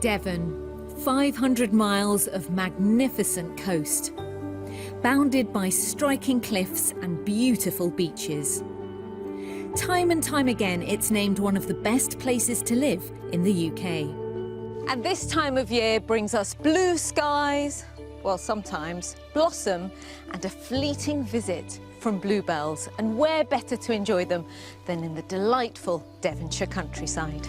Devon, 500 miles of magnificent coast, bounded by striking cliffs and beautiful beaches. Time and time again, it's named one of the best places to live in the UK. And this time of year brings us blue skies, well, sometimes blossom, and a fleeting visit from bluebells. And where better to enjoy them than in the delightful Devonshire countryside.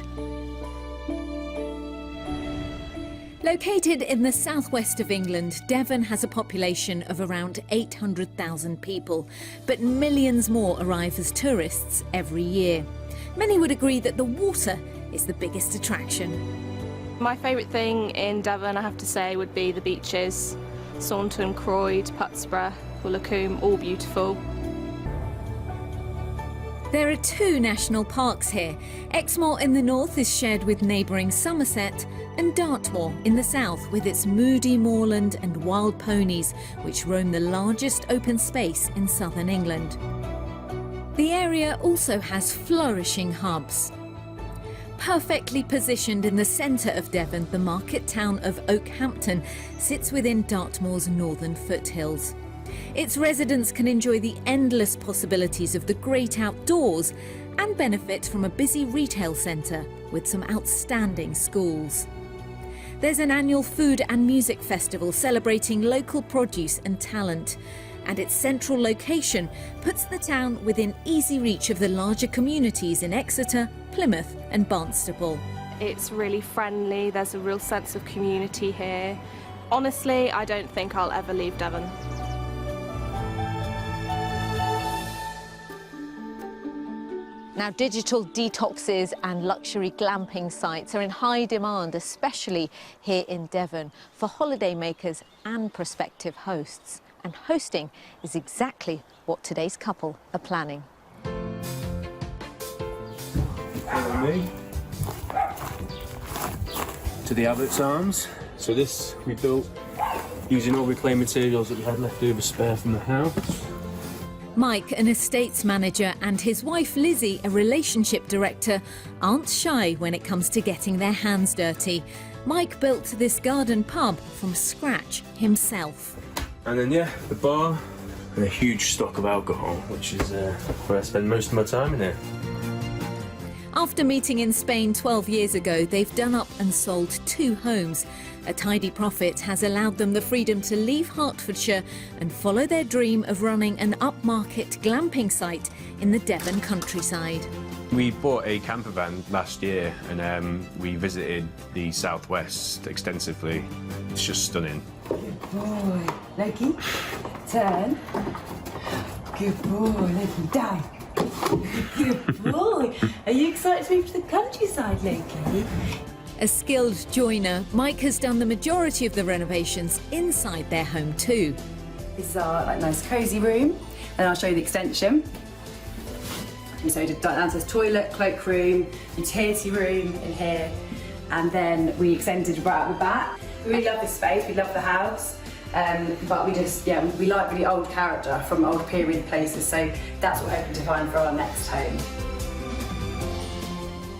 Located in the southwest of England, Devon has a population of around 800,000 people, but millions more arrive as tourists every year. Many would agree that the water is the biggest attraction. My favourite thing in Devon, I have to say, would be the beaches. Saunton, Croyd, Putsborough, Woolacombe, all beautiful. There are 2 national parks here. Exmoor in the north is shared with neighbouring Somerset, and Dartmoor in the south with its moody moorland and wild ponies, which roam the largest open space in southern England. The area also has flourishing hubs. Perfectly positioned in the centre of Devon, the market town of Oakhampton sits within Dartmoor's northern foothills. Its residents can enjoy the endless possibilities of the great outdoors and benefit from a busy retail centre with some outstanding schools. There's an annual food and music festival celebrating local produce and talent, and its central location puts the town within easy reach of the larger communities in Exeter, Plymouth and Barnstaple. It's really friendly, there's a real sense of community here. Honestly, I don't think I'll ever leave Devon. Now, digital detoxes and luxury glamping sites are in high demand, especially here in Devon, for holidaymakers and prospective hosts. And hosting is exactly what today's couple are planning. Follow me to the Abbott's Arms. So this we built using all reclaimed materials that we had left over spare from the house. Mike, an estates manager, and his wife Lizzie, a relationship director, aren't shy when it comes to getting their hands dirty. Mike built this garden pub from scratch himself. And then, yeah, the bar and a huge stock of alcohol, which is where I spend most of my time in here. After meeting in Spain 12 years ago, they've done up and sold 2 homes. A tidy profit has allowed them the freedom to leave Hertfordshire and follow their dream of running an upmarket glamping site in the Devon countryside. We bought a camper van last year and we visited the southwest extensively. It's just stunning. Good boy. Loki, turn. Good boy. Loki, down. Good boy. Are you excited to move to the countryside, Loki? A skilled joiner, Mike has done the majority of the renovations inside their home too. This is our nice cosy room, and I'll show you the extension. And so we did downstairs toilet, cloakroom, utility room in here, and then we extended right out the back. We really love this space, we love the house, but we like really old character from old period places, so that's what we're hoping to find for our next home.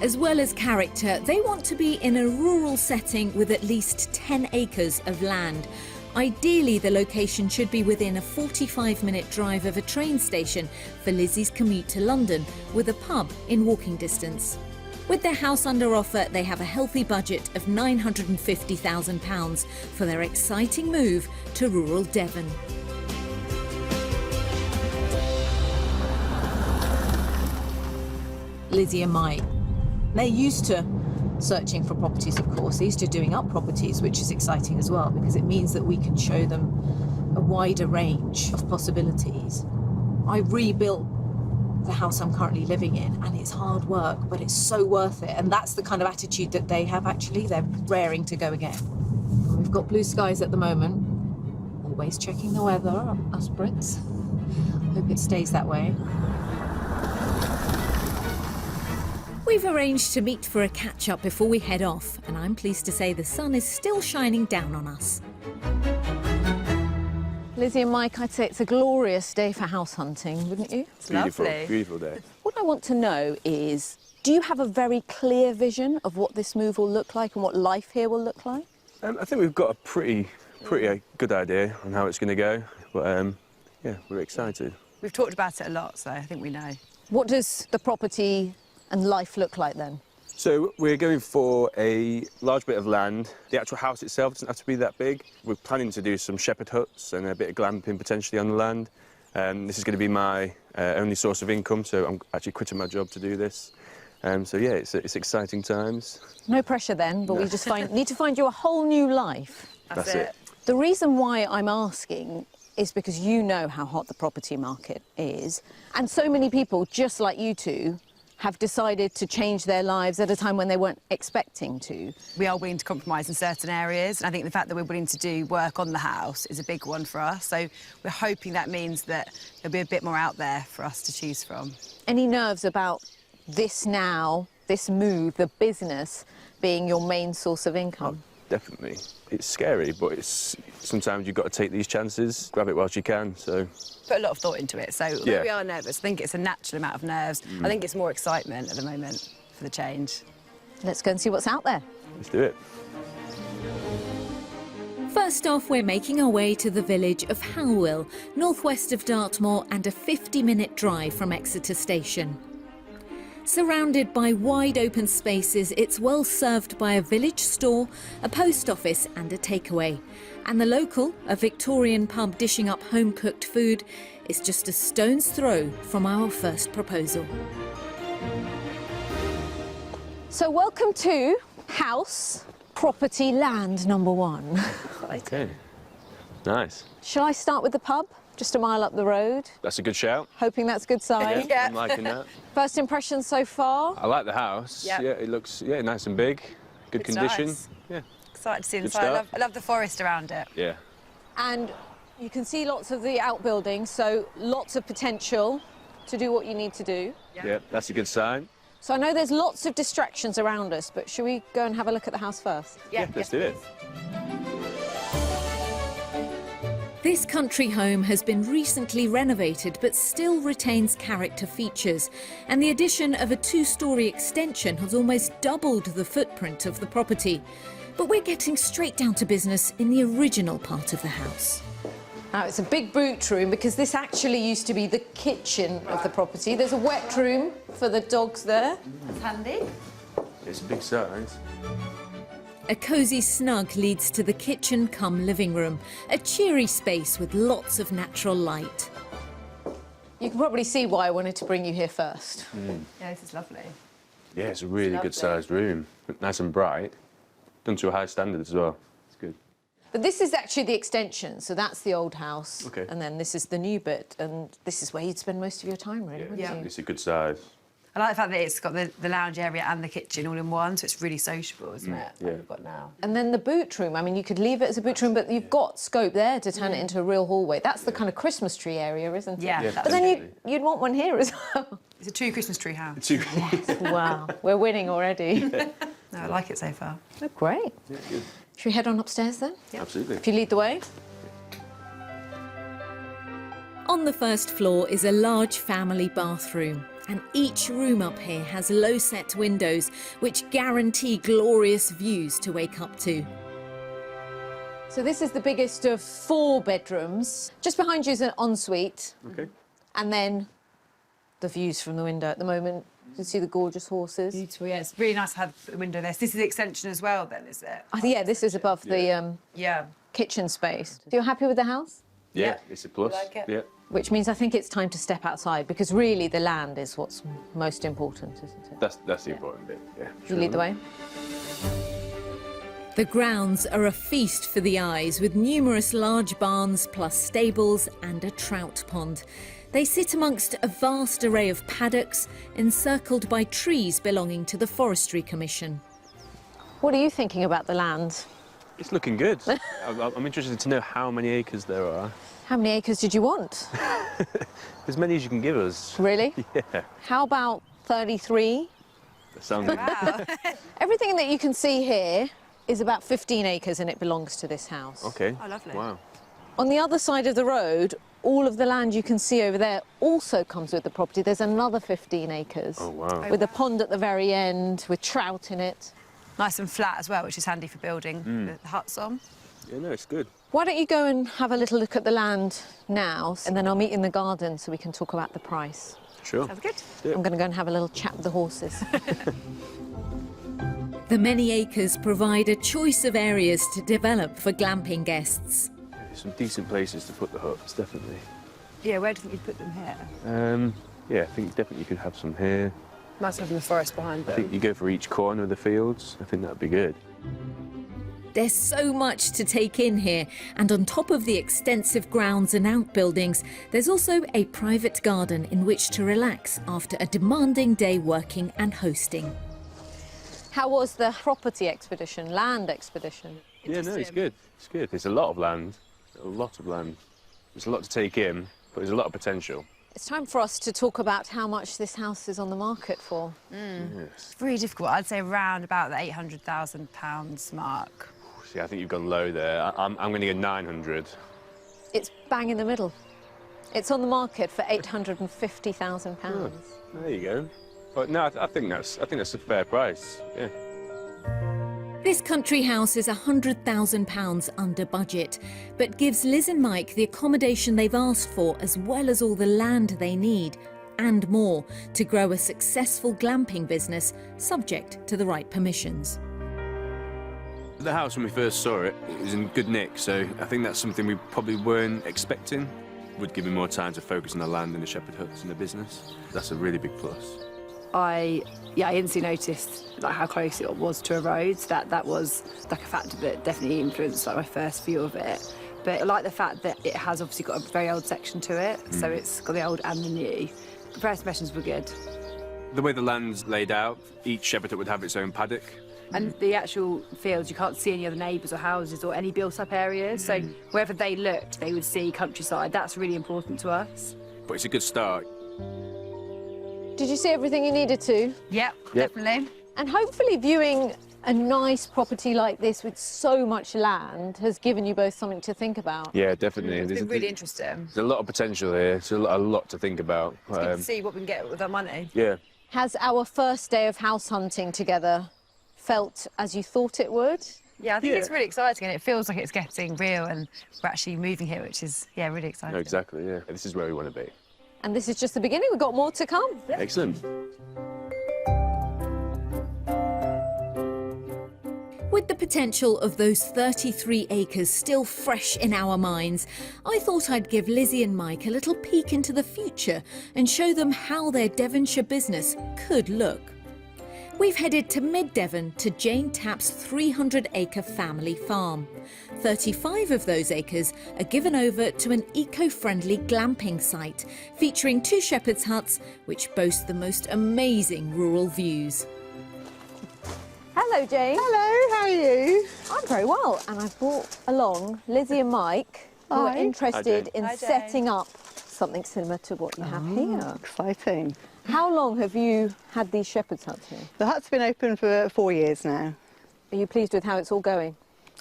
As well as character, they want to be in a rural setting with at least 10 acres of land. Ideally, the location should be within a 45-minute drive of a train station for Lizzie's commute to London, with a pub in walking distance. With their house under offer, they have a healthy budget of £950,000 for their exciting move to rural Devon. Lizzie and Mike, they're used to searching for properties, of course. They're used to doing up properties, which is exciting as well, because it means that we can show them a wider range of possibilities. I rebuilt the house I'm currently living in, and it's hard work, but it's so worth it. And that's the kind of attitude that they have, actually. They're raring to go again. We've got blue skies at the moment. Always checking the weather, us Brits. Hope it stays that way. We've arranged to meet for a catch-up before we head off, and I'm pleased to say the sun is still shining down on us. Lizzie and Mike, I'd say it's a glorious day for house hunting, wouldn't you? It's beautiful, lovely. beautiful day. What I want to know is, Do you have a very clear vision of what this move will look like and what life here will look like? I think we've got a pretty good idea on how it's going to go, but yeah, we're excited. We've talked about it a lot, so I think we know. What does the property and life look like then? So we're going for a large bit of land. The actual house itself doesn't have to be that big. We're planning to do some shepherd huts and a bit of glamping potentially on the land. This is going to be my only source of income, so I'm actually quitting my job to do this. So yeah, it's exciting times. No pressure then, but we just need to find you a whole new life. That's it. The reason why I'm asking is because you know how hot the property market is, and so many people, just like you two, have decided to change their lives at a time when they weren't expecting to. We are willing to compromise in certain areas, and I think the fact that we're willing to do work on the house is a big one for us. So we're hoping that means that there'll be a bit more out there for us to choose from. Any nerves about this now, this move, the business being your main source of income? Oh, definitely. It's scary, but sometimes you've got to take these chances, grab it whilst you can, so... Put a lot of thought into it, so Yeah. we are nervous. I think it's a natural amount of nerves. I think it's more excitement at the moment for the change. Let's go and see what's out there. Let's do it. First off, we're making our way to the village of Howell, northwest of Dartmoor and a 50-minute drive from Exeter Station. Surrounded by wide open spaces, it's well served by a village store, a post office and a takeaway. And the local, a Victorian pub dishing up home-cooked food, is just a stone's throw from our first proposal. So welcome to house, property, land number 1. Okay. Nice. Shall I start with the pub? Just a mile up the road. That's a good shout. Hoping that's a good sign. Yeah. I'm liking that. First impressions so far? I like the house. Yep. Yeah, it looks nice and big. Good It's condition. nice. Yeah. Excited to see Good inside. start. I love the forest around it. Yeah. And you can see lots of the outbuildings, so lots of potential to do what you need to do. Yeah, that's a good sign. So I know there's lots of distractions around us, but should we go and have a look at the house first? Yeah, let's do it. This country home has been recently renovated but still retains character features, and the addition of a 2-storey extension has almost doubled the footprint of the property. But we're getting straight down to business in the original part of the house. Now, it's a big boot room because this actually used to be the kitchen of the property. There's a wet room for the dogs there. That's handy. It's a big size. A cosy snug leads to the kitchen cum living room, a cheery space with lots of natural light. You can probably see why I wanted to bring you here first. Yeah, this is lovely. Yeah, it's a really good sized room. Nice and bright. Done to a high standard as well. It's good. But this is actually the extension, so that's the old house. Okay. And then this is the new bit, and this is where you'd spend most of your time, really, wouldn't you? It's a good size. I like the fact that it's got the lounge area and the kitchen all in one, so it's really sociable, isn't it? yeah. Like we've got now. And then the boot room, I mean, you could leave it as a boot room, but you've got scope there to turn it into a real hallway. That's the kind of Christmas tree area, isn't it? Yeah, Yeah, that's But then definitely. you'd want one here as well. It's a true Christmas tree house. Wow, we're winning already. No, I like it so far. Oh, great. Yeah, good. Should we head on upstairs then? Absolutely. If you lead the way. On the first floor is a large family bathroom, and each room up here has low-set windows which guarantee glorious views to wake up to. So this is the biggest of 4 bedrooms. Just behind you is an ensuite, Okay. and then the views from the window at the moment. You can see the gorgeous horses. Beautiful, yeah. It's really nice to have a window there. This is the extension as well, then, is it? Yeah, this is above the Yeah. kitchen space. So you're happy with the house? Yeah, Yeah. it's a plus. You like it? Yeah. Which means I think it's time to step outside, because really the land is what's most important, isn't it? That's the important bit. Yeah. You lead the way. The grounds are a feast for the eyes, with numerous large barns plus stables and a trout pond. They sit amongst a vast array of paddocks, encircled by trees belonging to the Forestry Commission. What are you thinking about the land? It's looking good. I'm interested to know how many acres there are. How many acres did you want? As many as you can give us. Really? Yeah. How about 33? That sounds good. Wow. Everything that you can see here is about 15 acres and it belongs to this house. Okay. Oh, lovely. Wow. On the other side of the road, all of the land you can see over there also comes with the property. There's another 15 acres. Oh, wow. With a pond at the very end, with trout in it. Nice and flat as well, which is handy for building the huts on. Yeah, no, it's good. Why don't you go and have a little look at the land now, and then I'll meet in the garden so we can talk about the price. Sure. Sounds good. I'm going to go and have a little chat with the horses. The many acres provide a choice of areas to develop for glamping guests. There's some decent places to put the huts, definitely. Yeah, where do you think you'd put them here? Yeah, I think definitely you could have some here. Nice having the forest behind I them. think you go for each corner of the fields. I think that'd be good. There's so much to take in here, and on top of the extensive grounds and outbuildings, there's also a private garden in which to relax after a demanding day working and hosting. How was the property expedition, land expedition? Yeah, no, it's good. It's good. There's a lot of land. A lot of land. There's a lot to take in, but there's a lot of potential. It's time for us to talk about how much this house is on the market for. Yes. It's really difficult. I'd say around about the £800,000 mark. See, I think you've gone low there. I'm going to go 900. It's bang in the middle. It's on the market for £850,000. Oh, there you go. But no, I think that's a fair price. Yeah. This country house is £100,000 under budget, but gives Liz and Mike the accommodation they've asked for, as well as all the land they need, and more, to grow a successful glamping business, subject to the right permissions. The house, when we first saw it, it was in good nick, so I think that's something we probably weren't expecting. Would give me more time to focus on the land and the shepherd huts and the business. That's a really big plus. I instantly noticed like how close it was to a road. That was like a factor that definitely influenced like my first view of it. But I like the fact that it has obviously got a very old section to it, so it's got the old and the new. The first impressions were good. The way the land's laid out, each shepherd hut would have its own paddock. And the actual fields, you can't see any other neighbours or houses or any built-up areas. So wherever they looked, they would see countryside. That's really important to us. But it's a good start. Did you see everything you needed to? Yep, definitely. And hopefully viewing a nice property like this with so much land has given you both something to think about. Yeah, definitely. It's been really interesting. There's a lot of potential here. There's a lot to think about. It's good to see what we can get with our money. Yeah. Has our first day of house hunting together felt as you thought it would? Yeah, I think it's really exciting, and it feels like it's getting real, and we're actually moving here, which is, really exciting. No, exactly, yeah. This is where we want to be. And this is just the beginning. We've got more to come. Yeah. Excellent. With the potential of those 33 acres still fresh in our minds, I thought I'd give Lizzie and Mike a little peek into the future and show them how their Devonshire business could look. We've headed to mid-Devon to Jane Tapp's 300-acre family farm. 35 of those acres are given over to an eco-friendly glamping site featuring 2 shepherd's huts which boast the most amazing rural views. Hello, Jane. Hello, how are you? I'm very well, and I've brought along Lizzie and Mike, who are Hi. interested in Hi, Jane. setting up something similar to what you have here. Exciting. How long have you had these shepherd's huts here? The hut's been open for 4 years now. Are you pleased with how it's all going?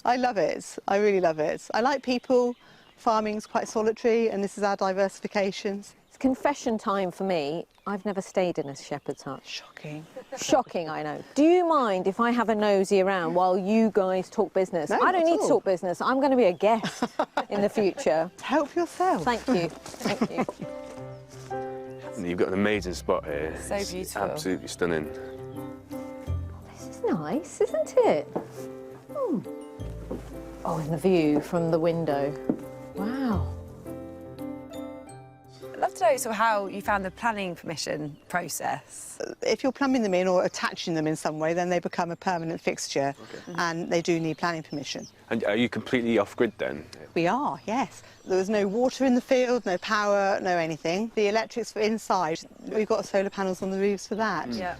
I love it. I really love it. I like people. Farming's quite solitary, and this is our diversification. It's confession time for me. I've never stayed in a shepherd's hut. Shocking. Shocking, I know. Do you mind if I have a nosy around while you guys talk business? No, I don't not need at to all. talk business. I'm going to be a guest in the future. Help yourself. Thank you. Thank you. You've got an amazing spot here. So It's beautiful. absolutely stunning. This is nice, isn't it? Oh, and the view from the window. Wow. I'd love to know sort of how you found the planning permission process. If you're plumbing them in or attaching them in some way, then they become a permanent fixture, and they do need planning permission. And are you completely off-grid then? We are, yes. There was no water in the field, no power, no anything. The electrics for inside, we've got solar panels on the roofs for that. Yeah.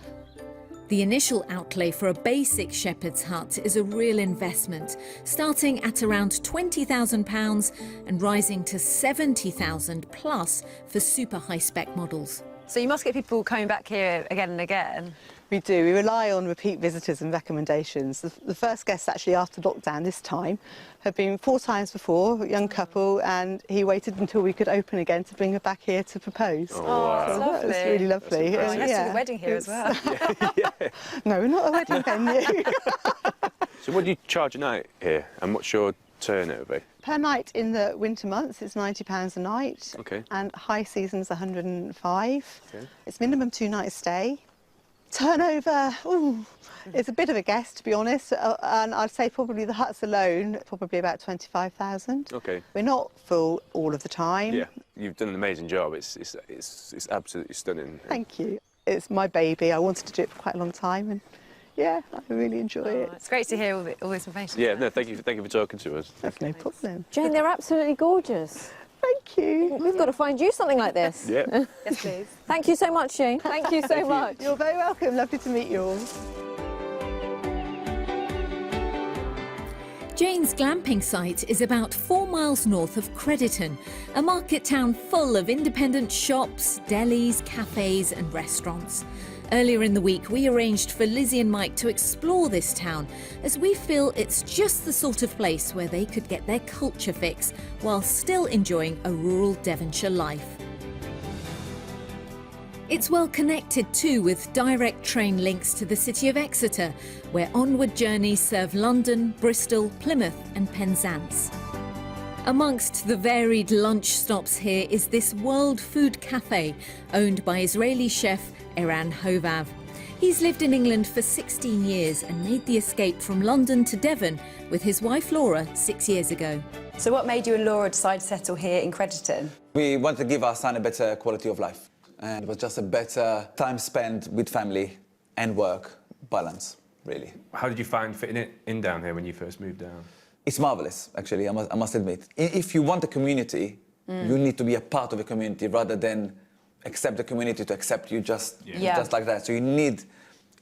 The initial outlay for a basic shepherd's hut is a real investment, starting at around £20,000 and rising to £70,000 plus for super high-spec models. So you must get people coming back here again and again. We do. We rely on repeat visitors and recommendations. The first guest actually after lockdown this time had been 4 times before, a young couple, and he waited until we could open again to bring her back here to propose. Oh, wow. So Lovely. that was really lovely. Oh, let's do the wedding here as well. No, we're not a wedding venue. So what do you charge a night here, and what's your turnover? Per night in the winter months, it's £90 a night. Okay. And high season's 105. Okay. It's minimum 2 nights stay. Turnover, ooh, it's a bit of a guess, to be honest, and I'd say probably the huts alone, probably about 25,000. Okay. We're not full all of the time. Yeah, you've done an amazing job. It's absolutely stunning. Thank you. It's my baby. I wanted to do it for quite a long time, and yeah, I really enjoy it. It's great to hear all this information. Yeah, no, thank you for talking to us. That's no problem. Jane, they're absolutely gorgeous. Thank you. We've got to find you something like this. Yeah. Yes, please. Thank you so much, Jane. Thank you so much. You're very welcome. Lovely to meet you all. Jane's glamping site is about 4 miles north of Crediton, a market town full of independent shops, delis, cafes and restaurants. Earlier in the week, we arranged for Lizzie and Mike to explore this town, as we feel it's just the sort of place where they could get their culture fix while still enjoying a rural Devonshire life. It's well connected too, with direct train links to the city of Exeter, where onward journeys serve London, Bristol, Plymouth and Penzance. Amongst the varied lunch stops here is this World Food Cafe, owned by Israeli chef Eran Hovav. He's lived in England for 16 years and made the escape from London to Devon with his wife Laura 6 years ago. So what made you and Laura decide to settle here in Crediton? We wanted to give our son a better quality of life. And it was just a better time spent with family and work balance, really. How did you find fitting it in down here when you first moved down? It's marvellous, actually, I must admit. If you want a community, you need to be a part of a community rather than accept the community to accept you just like that. So you need,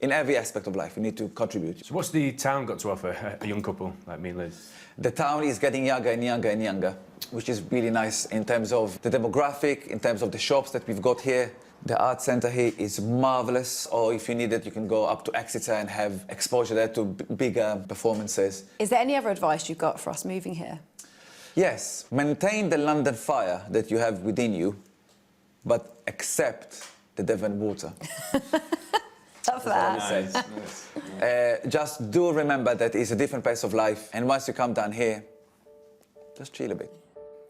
in every aspect of life, you need to contribute. So what's the town got to offer a young couple like me and Liz? The town is getting younger and younger and younger, which is really nice in terms of the demographic, in terms of the shops that we've got here. The art centre here is marvellous, or if you need it, you can go up to Exeter and have exposure there to bigger performances. Is there any other advice you've got for us moving here? Yes, maintain the London fire that you have within you, but accept the Devon water. Love that. Just do remember that it's a different pace of life, and once you come down here, just chill a bit.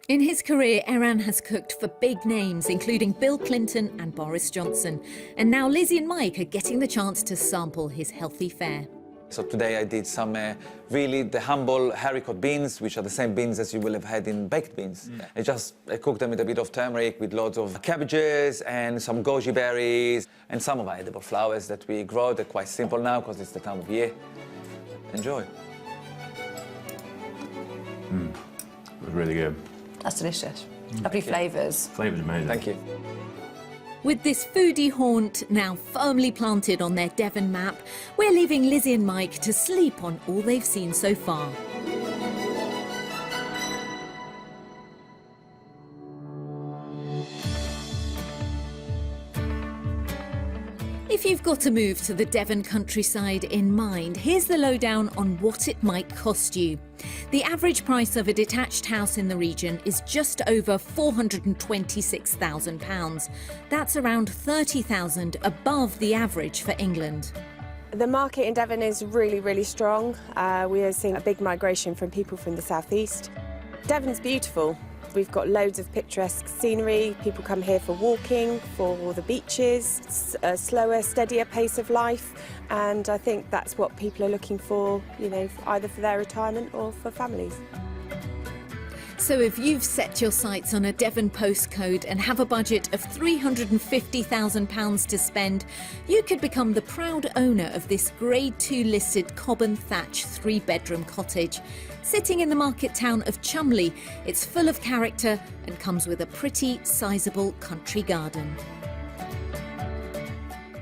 In his career, Eran has cooked for big names, including Bill Clinton and Boris Johnson. And now Lizzie and Mike are getting the chance to sample his healthy fare. So today I did some really the humble haricot beans, which are the same beans as you will have had in baked beans. I cooked them with a bit of turmeric, with loads of cabbages and some goji berries and some of our edible flowers that we grow. They're quite simple now because it's the time of year. Enjoy. It was really good. That's delicious. Lovely flavours. Flavour's amazing. Thank you. With this foodie haunt now firmly planted on their Devon map, we're leaving Lizzie and Mike to sleep on all they've seen so far. If you've got to move to the Devon countryside in mind, here's the lowdown on what it might cost you. The average price of a detached house in the region is just over £426,000. That's around £30,000 above the average for England. The market in Devon is really, really strong. We are seeing a big migration from people from the southeast. Devon's beautiful. We've got loads of picturesque scenery. People come here for walking, for the beaches. It's a slower, steadier pace of life, and I think that's what people are looking for, you know, either for their retirement or for families. So if you've set your sights on a Devon postcode and have a budget of £350,000 to spend, you could become the proud owner of this Grade 2 listed cob and thatch 3-bedroom cottage. Sitting in the market town of Chumley, it's full of character and comes with a pretty, sizable country garden.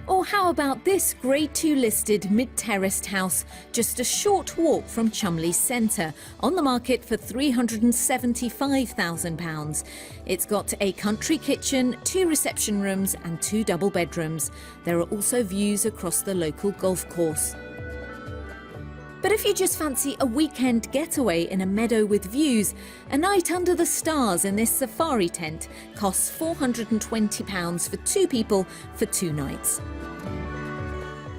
Or how about this Grade 2 listed mid-terraced house just a short walk from Cholmondeley Centre, on the market for £375,000. It's got a country kitchen, 2 reception rooms and 2 double bedrooms. There are also views across the local golf course. But if you just fancy a weekend getaway in a meadow with views, a night under the stars in this safari tent costs £420 for 2 people for 2 nights.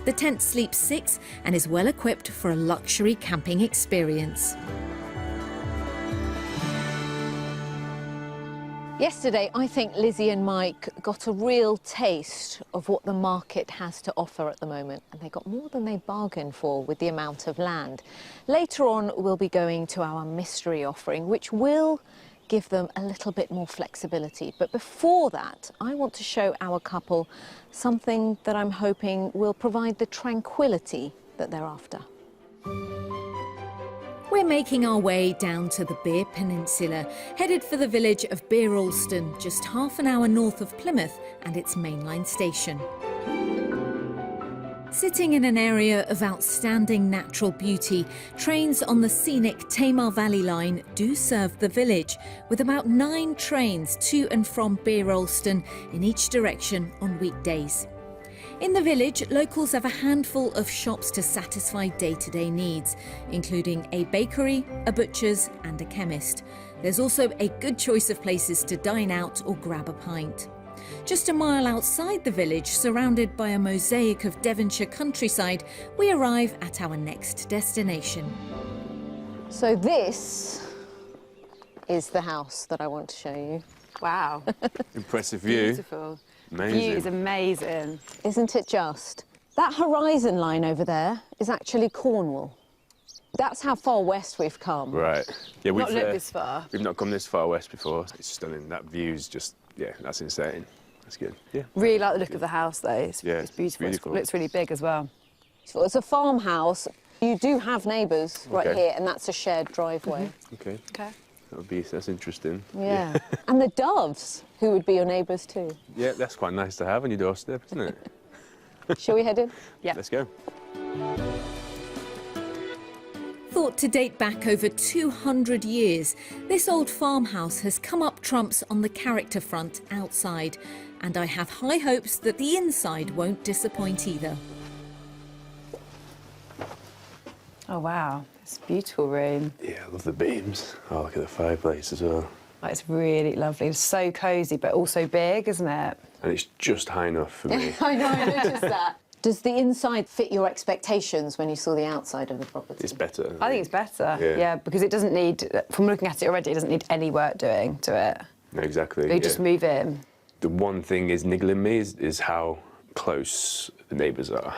The tent sleeps 6 and is well equipped for a luxury camping experience. Yesterday, I think Lizzie and Mike got a real taste of what the market has to offer at the moment, and they got more than they bargained for with the amount of land. Later on, we'll be going to our mystery offering, which will give them a little bit more flexibility. But before that, I want to show our couple something that I'm hoping will provide the tranquility that they're after. We're making our way down to the Bere Peninsula, headed for the village of Bere Alston, just half an hour north of Plymouth and its mainline station. Sitting in an area of outstanding natural beauty, trains on the scenic Tamar Valley line do serve the village, with about 9 trains to and from Bere Alston in each direction on weekdays. In the village, locals have a handful of shops to satisfy day-to-day needs, including a bakery, a butcher's and a chemist. There's also a good choice of places to dine out or grab a pint. Just a mile outside the village, surrounded by a mosaic of Devonshire countryside, we arrive at our next destination. So this is the house that I want to show you. Wow. Impressive view. Beautiful. Amazing. View is amazing. Isn't it just? That horizon line over there is actually Cornwall. That's how far west we've come. Right. Yeah, Not looked this far. We've not come this far west before. It's stunning. That view's just, yeah, that's insane. That's good. Yeah. Really like the look of the house, though. It's beautiful. beautiful. It looks really big as well. It's a farmhouse. You do have neighbours right Okay. here, and that's a shared driveway. Okay. Okay. That's interesting. Yeah. And the doves, who would be your neighbours too. Yeah, that's quite nice to have on your doorstep, isn't it? Shall we head in? Yeah. Let's go. Thought to date back over 200 years, this old farmhouse has come up trumps on the character front outside, and I have high hopes that the inside won't disappoint either. Oh, wow. It's a beautiful room. Yeah, I love the beams. Oh, look at the fireplace as well. Like, it's really lovely. It's so cosy, but also big, isn't it? And it's just high enough for me. I know, I noticed that. Does the inside fit your expectations when you saw the outside of the property? It's better. I think it's better. Yeah. Because it doesn't need, from looking at it already, it doesn't need any work doing to it. No, exactly. You just move in. The one thing is niggling me is how close the neighbours are.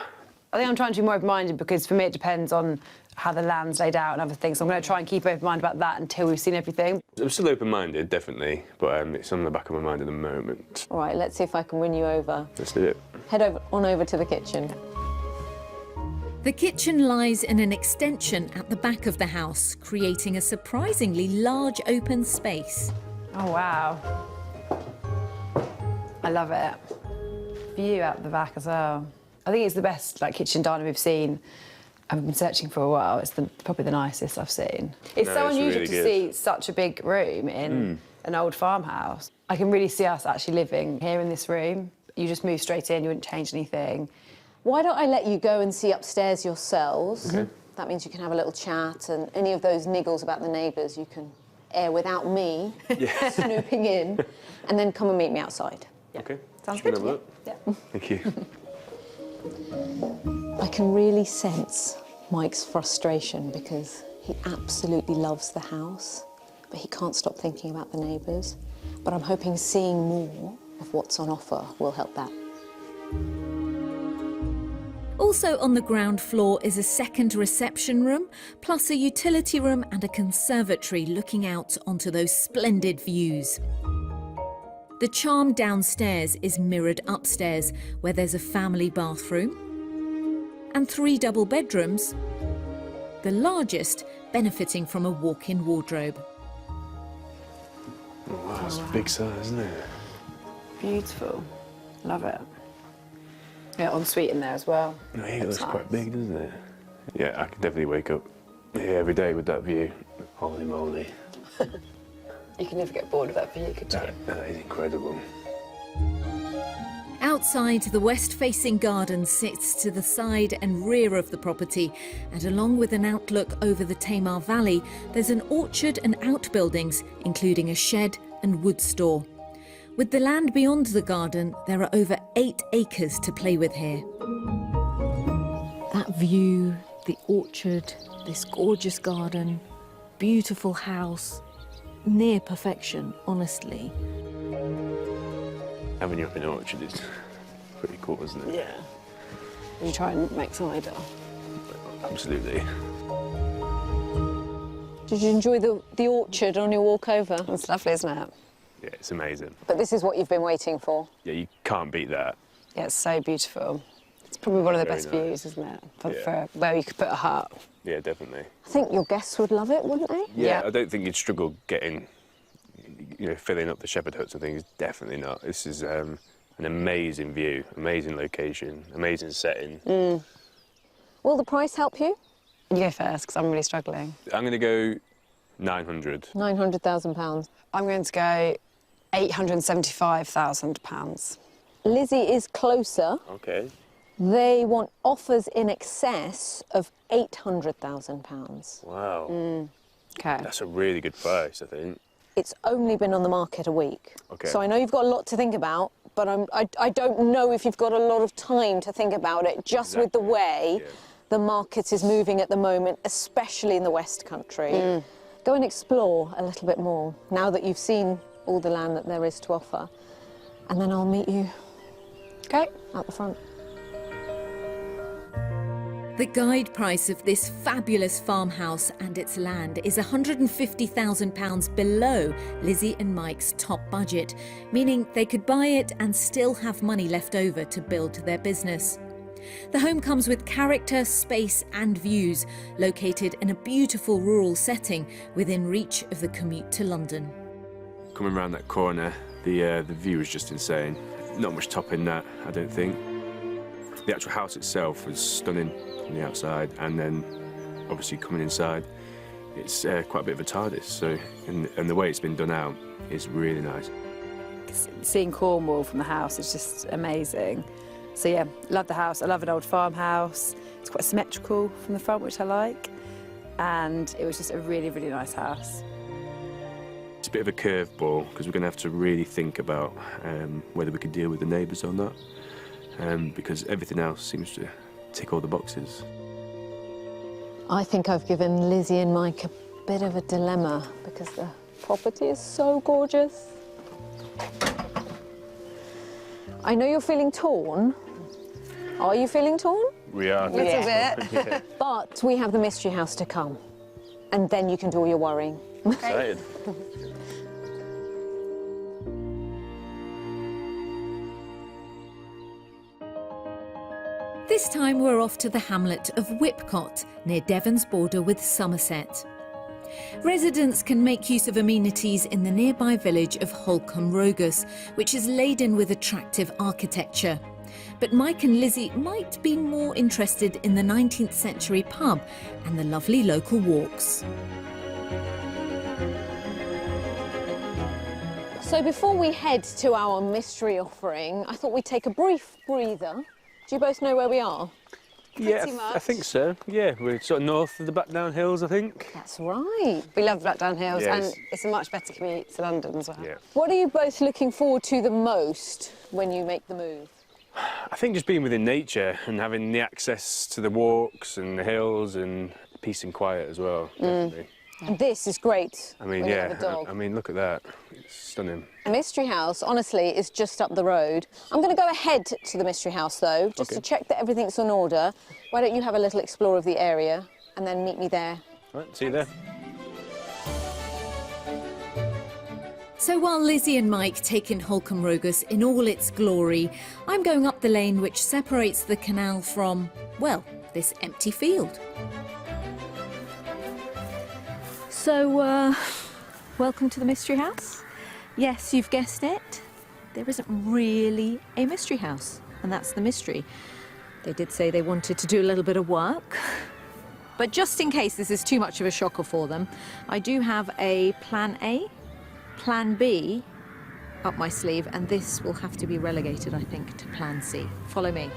I think I'm trying to be more open-minded because for me it depends on how the land's laid out and other things. So I'm going to try and keep open-minded about that until we've seen everything. I'm still open-minded, definitely, but it's on the back of my mind at the moment. All right, let's see if I can win you over. Let's do it. Head on over to the kitchen. The kitchen lies in an extension at the back of the house, creating a surprisingly large open space. Oh, wow. I love it. View out the back as well. I think it's the best kitchen diner we've seen. I've been searching for a while. It's probably the nicest I've seen. It's so unusual really to see such a big room in an old farmhouse. I can really see us actually living here in this room. You just move straight in, you wouldn't change anything. Why don't I let you go and see upstairs yourselves? Okay. That means you can have a little chat, and any of those niggles about the neighbours you can air without me snooping in, and then come and meet me outside. Yeah. Okay. Sounds Should we good. have a look? Yeah. Thank you. I can really sense Mike's frustration because he absolutely loves the house, but he can't stop thinking about the neighbours. But I'm hoping seeing more of what's on offer will help that. Also on the ground floor is a second reception room, plus a utility room and a conservatory looking out onto those splendid views. The charm downstairs is mirrored upstairs, where there's a family bathroom and 3 double bedrooms, the largest benefiting from a walk-in wardrobe. Oh, wow, that's a big size, isn't it? Beautiful. Love it. Yeah, ensuite in there as well. Oh, yeah, it looks quite big, doesn't it? Yeah, I could definitely wake up here every day with that view. Holy moly. You can never get bored of that view, could you? That is incredible. Outside, the west-facing garden sits to the side and rear of the property, and along with an outlook over the Tamar Valley, there's an orchard and outbuildings, including a shed and wood store. With the land beyond the garden, there are over 8 acres to play with here. That view, the orchard, this gorgeous garden, beautiful house, near perfection, honestly. Having you up in an orchard is pretty cool, isn't it? Yeah. You try and make cider. Absolutely. Did you enjoy the orchard on your walk over? It's lovely, isn't it? Yeah, it's amazing. But this is what you've been waiting for. Yeah, you can't beat that. Yeah, it's so beautiful. It's probably one of the Very best nice. views, isn't it? For Yeah. where you could put a hut. Yeah, definitely. I think your guests would love it, wouldn't they? Yeah, I don't think you'd struggle getting, filling up the shepherd huts and things. Definitely not. This is an amazing view, amazing location, amazing setting. Will the price help you? You go first, because I'm really struggling. I'm going to go 900. £900,000. I'm going to go £875,000. Lizzie is closer. Okay. They want offers in excess of £800,000. Wow. Okay. That's a really good price, I think. It's only been on the market a week. Okay. So I know you've got a lot to think about, but I don't know if you've got a lot of time to think about it, just with the way the market is moving at the moment, especially in the West Country. Go and explore a little bit more now that you've seen all the land that there is to offer. And then I'll meet you out the front. The guide price of this fabulous farmhouse and its land is £150,000 below Lizzie and Mike's top budget, meaning they could buy it and still have money left over to build their business. The home comes with character, space and views, located in a beautiful rural setting within reach of the commute to London. Coming around that corner, the view is just insane. Not much topping that, I don't think. The actual house itself was stunning from the outside, and then obviously coming inside, it's quite a bit of a TARDIS. So, and the way it's been done out is really nice. Seeing Cornwall from the house is just amazing. So yeah, love the house. I love an old farmhouse. It's quite symmetrical from the front, which I like. And it was just a really, really nice house. It's a bit of a curveball because we're going to have to really think about whether we could deal with the neighbours or not, because everything else seems to tick all the boxes. I think I've given Lizzie and Mike a bit of a dilemma because the property is so gorgeous. I know you're feeling torn. Are you feeling torn? We are. A little bit. But we have the mystery house to come. And then you can do all your worrying. Excited. This time we're off to the hamlet of Whipcott, near Devon's border with Somerset. Residents can make use of amenities in the nearby village of Holcombe Rogus, which is laden with attractive architecture. But Mike and Lizzie might be more interested in the 19th century pub and the lovely local walks. So before we head to our mystery offering, I thought we'd take a brief breather. Do you both know where we are? Yeah, Pretty much. I think so. Yeah, we're sort of north of the Blackdown Hills, I think. That's right. We love Blackdown Hills, Yes. and it's a much better commute to London as well. Yeah. What are you both looking forward to the most when you make the move? I think just being within nature and having the access to the walks and the hills and peace and quiet as well, definitely. And this is great. I mean, when you have yeah, a dog. I mean, look at that. It's stunning. A mystery house, honestly, is just up the road. I'm going to go ahead to the mystery house, though, just to check that everything's in order. Why don't you have a little explore of the area and then meet me there? All right, see you there. So while Lizzie and Mike take in Holcombe Rogus in all its glory, I'm going up the lane which separates the canal from, well, this empty field. So, welcome to the mystery house. Yes, you've guessed it. There isn't really a mystery house, and that's the mystery. They did say they wanted to do a little bit of work. But just in case this is too much of a shocker for them, I do have a plan A, plan B up my sleeve, and this will have to be relegated, I think, to plan C. Follow me.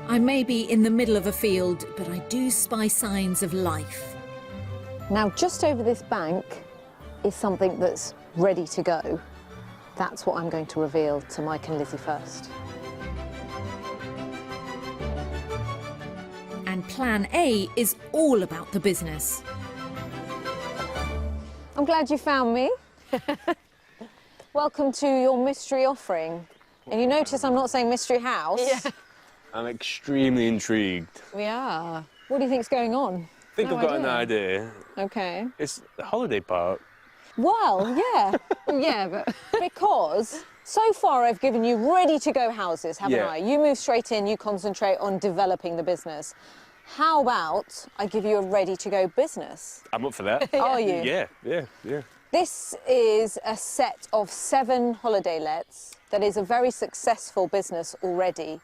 I may be in the middle of a field, but I do spy signs of life. Now, just over this bank is something that's ready to go. That's what I'm going to reveal to Mike and Lizzie first. And plan A is all about the business. I'm glad you found me. Welcome to your mystery offering. And you notice I'm not saying mystery house. Yeah. I'm extremely intrigued. We are. What do you think's going on? I think I've got an idea. Okay. It's the holiday park. Well, yeah. Yeah, but... Because so far I've given you ready-to-go houses, haven't I? You move straight in, you concentrate on developing the business. How about I give you a ready-to-go business? I'm up for that. Are you? Yeah. This is a set of 7 holiday lets that is a very successful business already.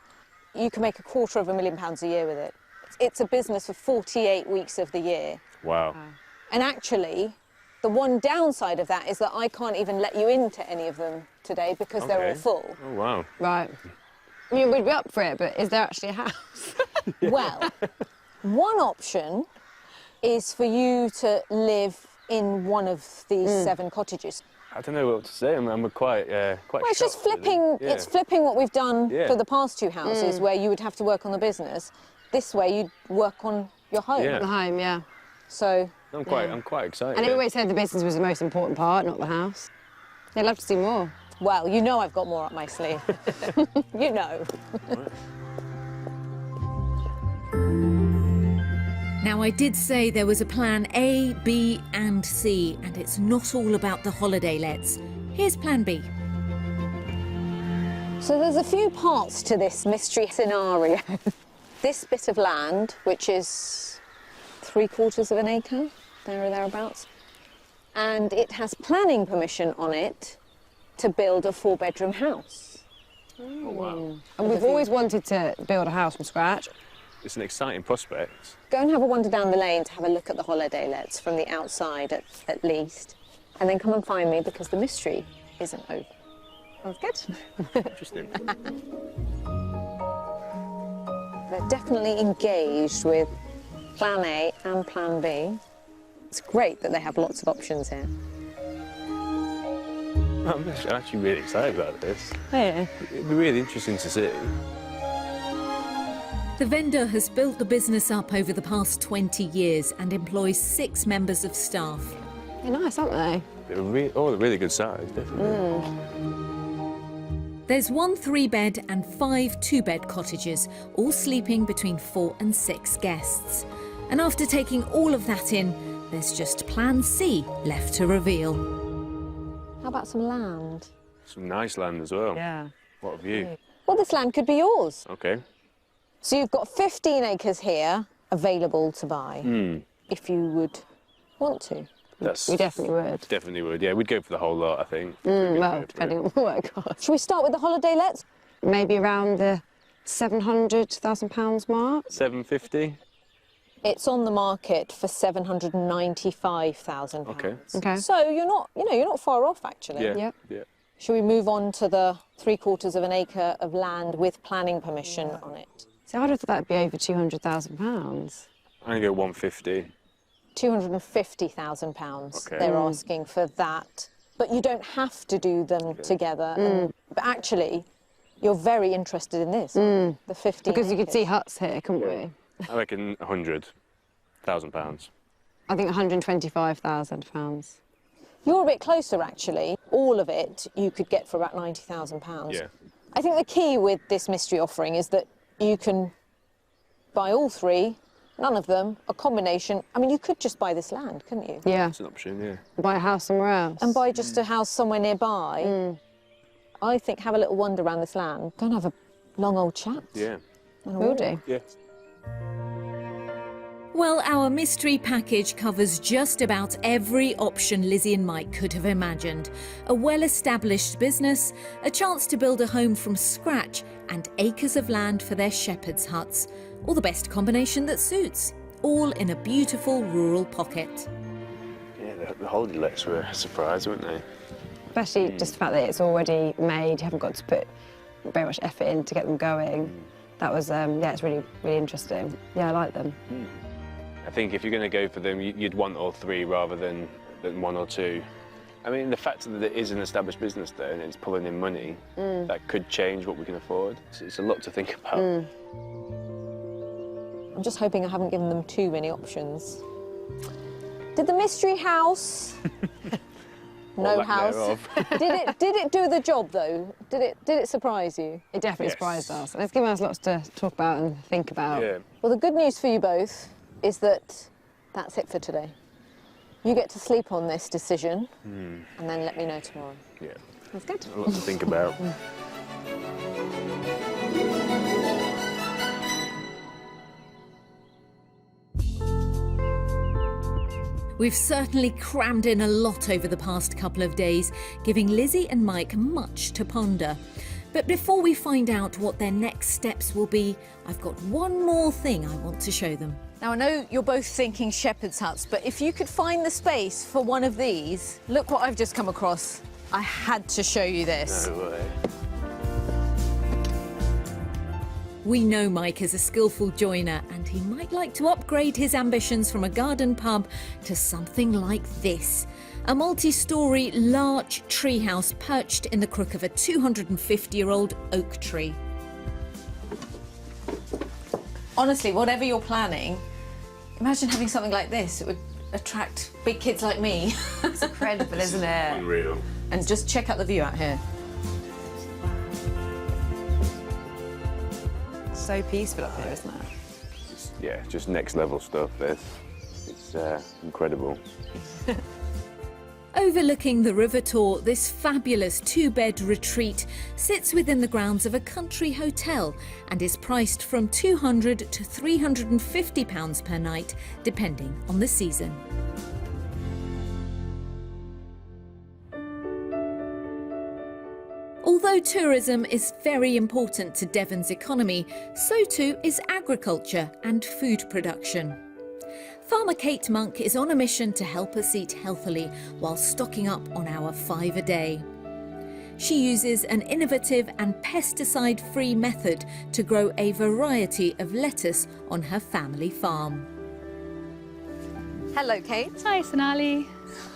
You can make £250,000 a year with it. It's a business for 48 weeks of the year. Wow. And actually, the one downside of that is that I can't even let you into any of them today because they're all full. Oh, wow. Right. I mean, we'd be up for it, but is there actually a house? Well, one option is for you to live in one of these 7 cottages. I don't know what to say. I'm quite Well, it's just shocked, really. flipping. Yeah. It's flipping what we've done Yeah. for the past 2 houses, where you would have to work on the business. This way, you'd work on your home. Yeah. The home, yeah. So I'm quite excited. And I always said the business was the most important part, not the house. I'd love to see more. well, you know I've got more up my sleeve. You know. Now, I did say there was a plan A, B and C, and it's not all about the holiday lets. Here's plan B. So there's a few parts to this mystery scenario. This bit of land, which is 3/4 of an acre, there or thereabouts, and it has planning permission on it to build a 4-bedroom house. Oh, wow. And we've always wanted to build a house from scratch. It's an exciting prospect. Go and have a wander down the lane to have a look at the holiday lets from the outside at least, and then come and find me because the mystery isn't over. Sounds good. Interesting. They're definitely engaged with plan A and plan B. It's great that they have lots of options here. I'm actually really excited about this. Yeah. It'd be really interesting to see. The vendor has built the business up over the past 20 years and employs 6 members of staff. They're nice, aren't they? They're really good size, definitely. There's 1 3-bed and 5 2-bed cottages, all sleeping between 4 and 6 guests. And after taking all of that in, there's just plan C left to reveal. How about some land? Some nice land as well. Yeah. What a view. Well, this land could be yours. Okay. So you've got 15 acres here available to buy, if you would want to. That's We definitely would. definitely would. Yeah, we'd go for the whole lot, I think. Well, depending on what it costs. Shall we start with the holiday lets? Maybe around the £700,000 mark. 750. It's on the market for £795,000. Okay. Okay. So you're not far off actually. Yeah. Yep. Yeah. Shall we move on to the 3/4 of an acre of land with planning permission on it? So I'd have thought that'd be over £200,000. I'm gonna go 150. £250,000 Okay. they're asking for that. But you don't have to do them together. But actually, you're very interested in this, the 15 Because you could see acres. huts here, couldn't we? I reckon £100,000. I think £125,000. You're a bit closer, actually. All of it you could get for about £90,000. Yeah. I think the key with this mystery offering is that you can buy all 3, none of them, a combination. I mean, you could just buy this land, couldn't you? Yeah. It's an option, yeah. Buy a house somewhere else. And buy just a house somewhere nearby. I think have a little wander around this land. Go and have a long old chat. Yeah. And a Will walk. do. Yeah. Well, our mystery package covers just about every option Lizzie and Mike could have imagined. A well-established business, a chance to build a home from scratch, and acres of land for their shepherd's huts. Or the best combination that suits. All in a beautiful rural pocket. Yeah, the holiday lets were a surprise, weren't they? Especially just the fact that it's already made, you haven't got to put very much effort in to get them going. That was, yeah, it's really, really interesting. Yeah, I like them. I think if you're going to go for them, you'd want all three rather than one or two. I mean, the fact that it is an established business there and it's pulling in money, that could change what we can afford. It's a lot to think about. I'm just hoping I haven't given them too many options. Did the mystery house... No house. Did it do the job though? Did it surprise you? It definitely surprised us. And it's given us lots to talk about and think about. Yeah. Well, the good news for you both is that that's it for today. You get to sleep on this decision and then let me know tomorrow. Yeah. That's good. A lot to think about. We've certainly crammed in a lot over the past couple of days, giving Lizzie and Mike much to ponder. But before we find out what their next steps will be, I've got one more thing I want to show them. Now, I know you're both thinking shepherd's huts, but if you could find the space for one of these, look what I've just come across. I had to show you this. No way. We know Mike is a skillful joiner and he might like to upgrade his ambitions from a garden pub to something like this. A multi-storey larch treehouse perched in the crook of a 250-year-old oak tree. Honestly, whatever you're planning, imagine having something like this. It would attract big kids like me. It's incredible, isn't it? Unreal. And just check out the view out here. So peaceful up here, isn't it? Yeah, just next level stuff. It's incredible. Overlooking the River Tor, this fabulous two-bed retreat sits within the grounds of a country hotel and is priced from £200 to £350 per night, depending on the season. Although tourism is very important to Devon's economy, so too is agriculture and food production. Farmer Kate Monk is on a mission to help us eat healthily while stocking up on our 5 a day. She uses an innovative and pesticide-free method to grow a variety of lettuce on her family farm. Hello, Kate. Hi, Sonali.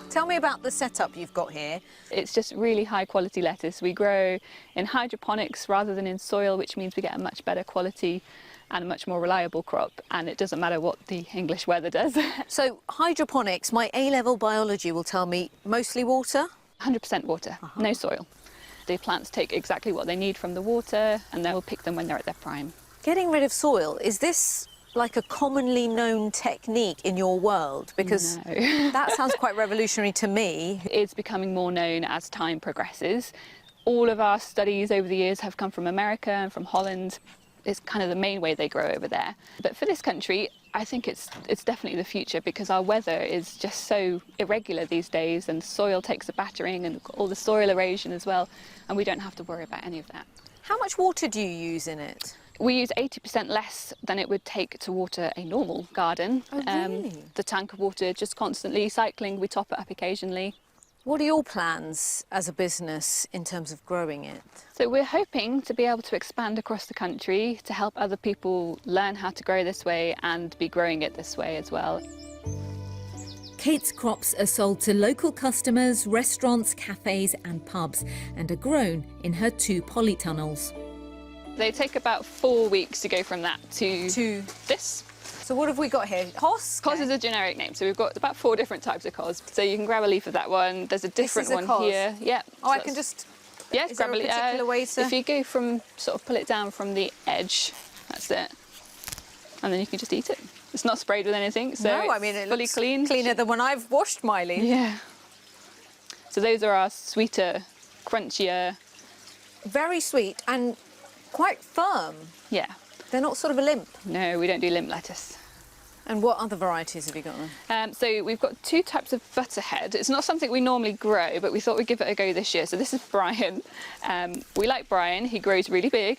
Tell me about the setup you've got here. It's just really high quality lettuce. We grow in hydroponics rather than in soil, which means we get a much better quality and a much more reliable crop, and it doesn't matter what the English weather does. So, hydroponics, my A-level biology will tell me mostly water? 100% water, no soil. The plants take exactly what they need from the water and they'll pick them when they're at their prime. Getting rid of soil, is this like a commonly known technique in your world? Because No. that sounds quite revolutionary to me. It's becoming more known as time progresses. All of our studies over the years have come from America and from Holland. It's kind of the main way they grow over there. But for this country, I think it's definitely the future because our weather is just so irregular these days and soil takes a battering and all the soil erosion as well, and we don't have to worry about any of that. How much water do you use in it? We use 80% less than it would take to water a normal garden. Oh, really? The tank of water just constantly cycling, we top it up occasionally. What are your plans as a business in terms of growing it? So we're hoping to be able to expand across the country to help other people learn how to grow this way and be growing it this way as well. Kate's crops are sold to local customers, restaurants, cafes and pubs and are grown in her 2 polytunnels. They take about 4 weeks to go from that to this. So what have we got here? Cos? Cos is a generic name, so we've got about 4 different types of cos. So you can grab a leaf of that one. There's a different This is a one cos? here. Yeah. Oh, I can just... Yes, Is there grab a particular way to... If you go from, sort of pull it down from the edge, that's it. And then you can just eat it. It's not sprayed with anything, so no, I mean, it's it fully looks clean. cleaner than when I've washed my leaf. Yeah. So those are our sweeter, crunchier. Very sweet and quite firm. Yeah. They're not sort of a limp. No, we don't do limp lettuce. And what other varieties have you got then? So we've got 2 types of butterhead. It's not something we normally grow, but we thought we'd give it a go this year. So this is Brian. We like Brian. He grows really big.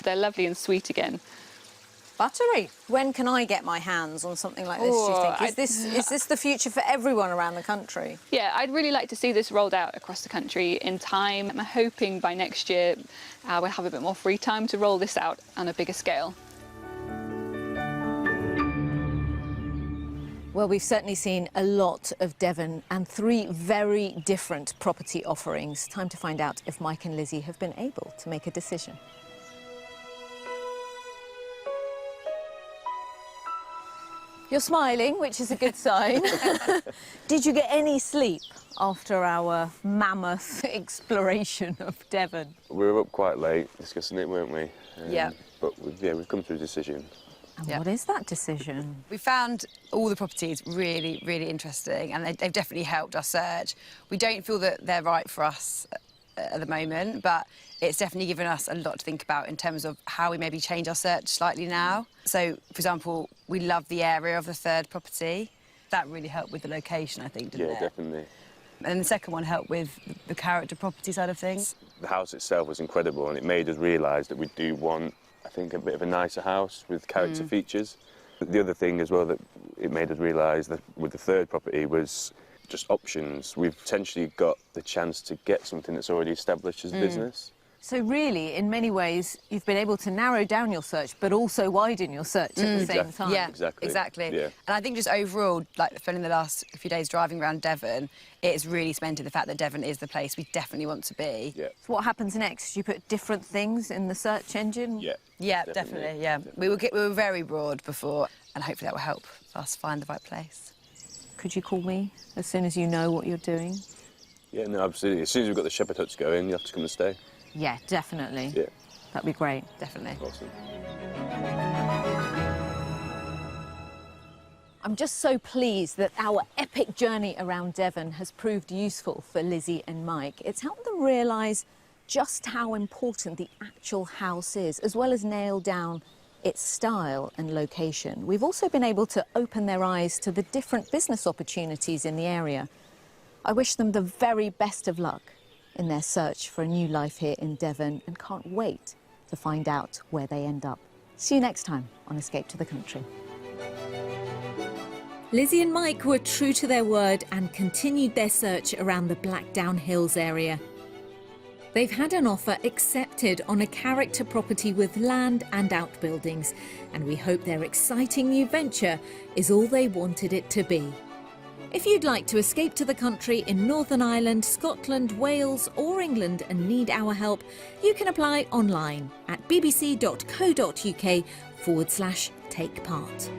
They're lovely and sweet again. Buttery. When can I get my hands on something like this, do you think? Is this the future for everyone around the country? Yeah, I'd really like to see this rolled out across the country in time. I'm hoping by next year we'll have a bit more free time to roll this out on a bigger scale. Well, we've certainly seen a lot of Devon and 3 very different property offerings. Time to find out if Mike and Lizzie have been able to make a decision. You're smiling, which is a good sign. Did you get any sleep after our mammoth exploration of Devon? We were up quite late discussing it, weren't we? Yeah. But we've come to a decision. And what is that decision? We found all the properties really, really interesting, and they've definitely helped our search. We don't feel that they're right for us at the moment, but it's definitely given us a lot to think about in terms of how we maybe change our search slightly now. So, for example, we love the area of the 3rd property. That really helped with the location, I think, didn't it? Yeah, definitely. And then the second one helped with the character property side of things. The house itself was incredible, and it made us realise that we do want, I think, a bit of a nicer house with character features. The other thing as well that it made us realise that with the 3rd property was just options. We've potentially got the chance to get something that's already established as a business. So really, in many ways, you've been able to narrow down your search, but also widen your search at the same time. Yeah, exactly. Yeah. And I think just overall, like spending the last few days driving around Devon, it's really cemented the fact that Devon is the place we definitely want to be. Yeah. So what happens next? You put different things in the search engine? Yeah. Yeah, definitely. Yeah. We were very broad before, and hopefully that will help us find the right place. Could you call me as soon as you know what you're doing? Yeah, no, absolutely. As soon as we've got the shepherd huts going, you have to come and stay. Yeah, definitely. Yeah. That'd be great. Definitely. Awesome. I'm just so pleased that our epic journey around Devon has proved useful for Lizzie and Mike. It's helped them realise just how important the actual house is, as well as nail down its style and location. We've also been able to open their eyes to the different business opportunities in the area. I wish them the very best of luck in their search for a new life here in Devon, and can't wait to find out where they end up. See you next time on Escape to the Country. Lizzie and Mike were true to their word and continued their search around the Blackdown Hills area. They've had an offer accepted on a character property with land and outbuildings, and we hope their exciting new venture is all they wanted it to be. If you'd like to escape to the country in Northern Ireland, Scotland, Wales or England and need our help, you can apply online at bbc.co.uk/take part.